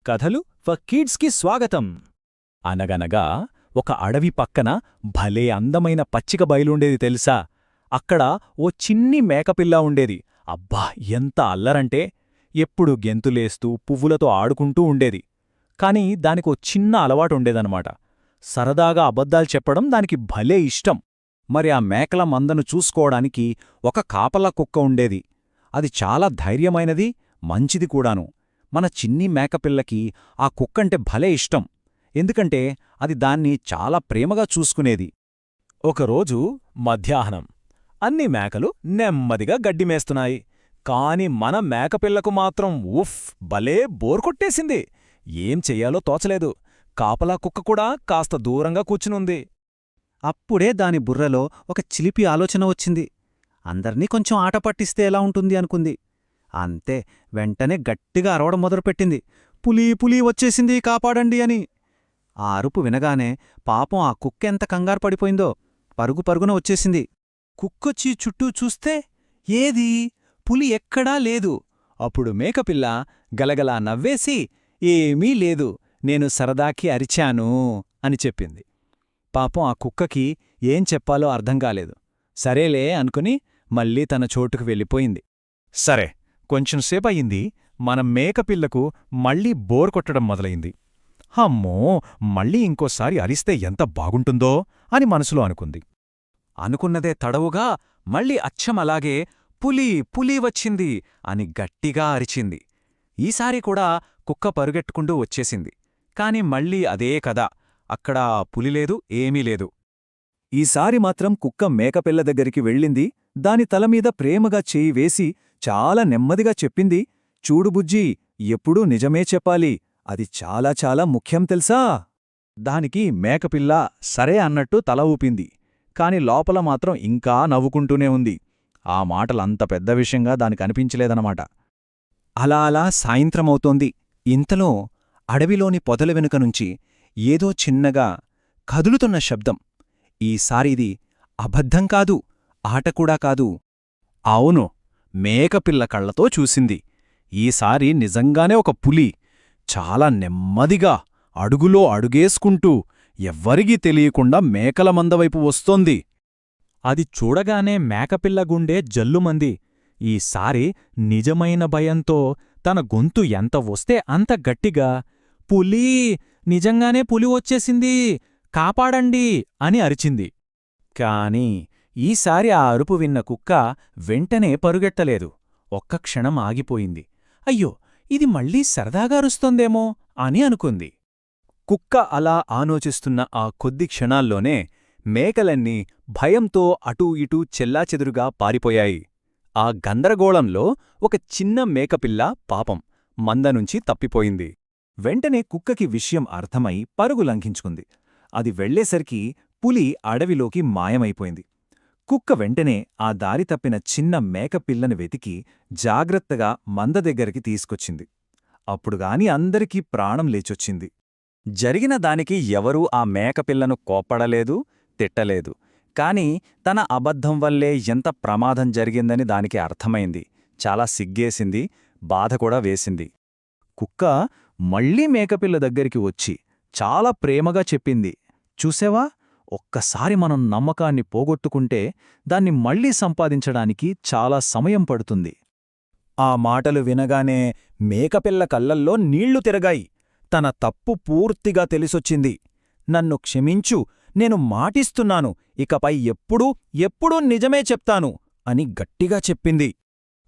కథలు ఫర్ కిడ్స్కి స్వాగతం. అనగనగా ఒక అడవి పక్కన భలే అందమైన పచ్చిక బయలుండేది తెలుసా. అక్కడ ఓ చిన్ని మేకపిల్ల ఉండేది. అబ్బా, ఎంత అల్లరంటే ఎప్పుడు గెంతులేస్తూ పువ్వులతో ఆడుకుంటూ ఉండేది. కాని దానికో చిన్న అలవాటుండేదనమాట. సరదాగా అబద్ధాలు చెప్పడం దానికి భలే ఇష్టం. మరి ఆ మేకల మందను చూసుకోవడానికి ఒక కాపలా కుక్క ఉండేది. అది చాలా ధైర్యమైనది, మంచిది కూడాను. మన చిన్ని మేకపిల్లకి ఆ కుక్కంటే భలే ఇష్టం. ఎందుకంటే అది దాన్ని చాలా ప్రేమగా చూసుకునేది. ఒకరోజు మధ్యాహ్నం అన్ని మేకలు నెమ్మదిగా గడ్డిమేస్తున్నాయి. కాని మన మేకపిల్లకు మాత్రం ఉఫ్, భలే బోర్కొట్టేసింది. ఏం చెయ్యాలో తోచలేదు. కాపలా కుక్క కూడా కాస్త దూరంగా కూర్చునుంది. అప్పుడే దాని బుర్రలో ఒక చిలిపి ఆలోచన వచ్చింది. అందర్నీ కొంచెం ఆట పట్టిస్తే ఎలా ఉంటుంది అనుకుంది. అంతే, వెంటనే గట్టిగా అరవడం మొదలుపెట్టింది. పులీ పులీ వచ్చేసింది, కాపాడండి అని. ఆ అరుపు వినగానే పాపం ఆ కుక్కెంత కంగారు పడిపోయిందో. పరుగు పరుగున వచ్చేసింది. కుక్కొచ్చి చుట్టూ చూస్తే ఏదీ పులి ఎక్కడా లేదు. అప్పుడు మేకపిల్ల గలగలా నవ్వేసి, ఏమీ లేదు, నేను సరదాకి అరిచాను అని చెప్పింది. పాపం ఆ కుక్కకి ఏం చెప్పాలో అర్థంకాలేదు. సరేలే అనుకుని మళ్ళీ తన చోటుకు వెళ్ళిపోయింది. సరే, కొంచెంసేపయింది. మన మేకపిల్లకు మళ్లీ బోర్ కొట్టడం మొదలైంది. అమ్మో, మళ్ళీ ఇంకోసారి అరిస్తే ఎంత బాగుంటుందో అని మనసులో అనుకుంది. అనుకున్నదే తడవుగా మళ్ళీ అచ్చమలాగే పులి పులి వచ్చింది అని గట్టిగా అరిచింది. ఈసారి కూడా కుక్క పరుగెట్టుకుంటూ వచ్చేసింది. కాని మళ్ళీ అదే కథ. అక్కడ పులిలేదు, ఏమీ లేదు. ఈసారి మాత్రం కుక్క మేకపిల్ల దగ్గరికి వెళ్ళింది. దాని తలమీద ప్రేమగా చేయి వేసి చాలా నెమ్మదిగా చెప్పింది, చూడు బుజ్జీ, ఎప్పుడూ నిజమే చెప్పాలి, అది చాలా చాలా ముఖ్యం తెలుసా. దానికి మేకపిల్ల సరే అన్నట్టు తల ఊపింది. కాని లోపల మాత్రం ఇంకా నవ్వుకుంటూనే ఉంది. ఆ మాటలంత పెద్ద విషయంగా దానికనిపించలేదనమాట. అలా అలా సాయంత్రమవుతోంది. ఇంతలో అడవిలోని పొదల వెనుక నుంచి ఏదో చిన్నగా కదులుతున్న శబ్దం. ఈసారిది అబద్ధం కాదు, ఆటకూడా కాదు. అవును, మేకపిల్ల కళ్లతో చూసింది. ఈసారి నిజంగానే ఒక పులి చాలా నెమ్మదిగా అడుగులో అడుగేసుకుంటూ ఎవ్వరికీ తెలియకుండా మేకల మందవైపు వస్తోంది. అది చూడగానే మేకపిల్ల గుండె జల్లుమంది. ఈసారి నిజమైన భయంతో తన గొంతు ఎంత వస్తే అంత గట్టిగా, పులీ, నిజంగానే పులి వచ్చేసింది, కాపాడండి అని అరిచింది. కాని ఈసారి ఆ అరుపు విన్న కుక్క వెంటనే పరుగెట్టలేదు. ఒక్క క్షణం ఆగిపోయింది. అయ్యో, ఇది మళ్లీ సరదాగా అరుస్తోందేమో అని అనుకుంది. కుక్క అలా ఆలోచిస్తున్న ఆ కొద్ది క్షణాల్లోనే మేకలన్నీ భయంతో అటూ ఇటూ చెల్లాచెదురుగా పారిపోయాయి. ఆ గందరగోళంలో ఒక చిన్న మేకపిల్ల పాపం మందనుంచి తప్పిపోయింది. వెంటనే కుక్కకి విషయం అర్థమై పరుగు లంఘించుకుంది. అది వెళ్లేసరికి పులి అడవిలోకి మాయమైపోయింది. కుక్క వెంటనే ఆ దారి తప్పిన చిన్న మేకపిల్లని వెతికి జాగ్రత్తగా మంద దగ్గరికి తీసుకొచ్చింది. అప్పుడుగాని అందరికీ ప్రాణం లేచొచ్చింది. జరిగిన దానికి ఎవరూ ఆ మేకపిల్లను కోప్పడలేదు, తిట్టలేదు. కాని తన అబద్ధం వల్లే ఎంత ప్రమాదం జరిగిందని దానికి అర్థమైంది. చాలా సిగ్గేసింది, బాధకూడా వేసింది. కుక్క మళ్లీ మేకపిల్ల దగ్గరికి వచ్చి చాలా ప్రేమగా చెప్పింది, చూసావా, ఒక్కసారి మనం నమ్మకాన్ని పోగొట్టుకుంటే దాన్ని మళ్లీ సంపాదించడానికి చాలా సమయం పడుతుంది. ఆ మాటలు వినగానే మేకపిల్ల కళ్ళల్లో నీళ్లు తిరగాయి. తన తప్పు పూర్తిగా తెలిసొచ్చింది. నన్ను క్షమించు, నేను మాటిస్తున్నాను, ఇకపై ఎప్పుడూ నిజమే చెప్తాను అని గట్టిగా చెప్పింది.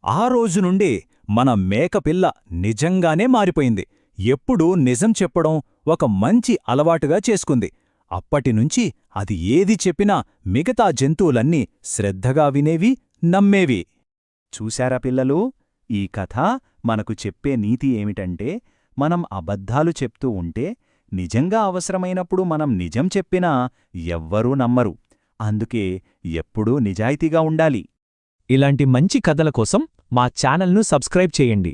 ఆ రోజునుండే మన మేకపిల్ల నిజంగానే మారిపోయింది. ఎప్పుడూ నిజం చెప్పడం ఒక మంచి అలవాటుగా చేసుకుంది. అప్పటినుంచి అది ఏది చెప్పినా మిగతా జంతువులన్నీ శ్రద్ధగా వినేవి, నమ్మేవి. చూశారా పిల్లలు, ఈ కథ మనకు చెప్పే నీతి ఏమిటంటే, మనం అబద్ధాలు చెప్తూ ఉంటే నిజంగా అవసరమైనప్పుడు మనం నిజం చెప్పినా ఎవ్వరూ నమ్మరు. అందుకే ఎప్పుడూ నిజాయితీగా ఉండాలి. ఇలాంటి మంచి కథల కోసం మా ఛానల్ను సబ్స్క్రైబ్ చేయండి.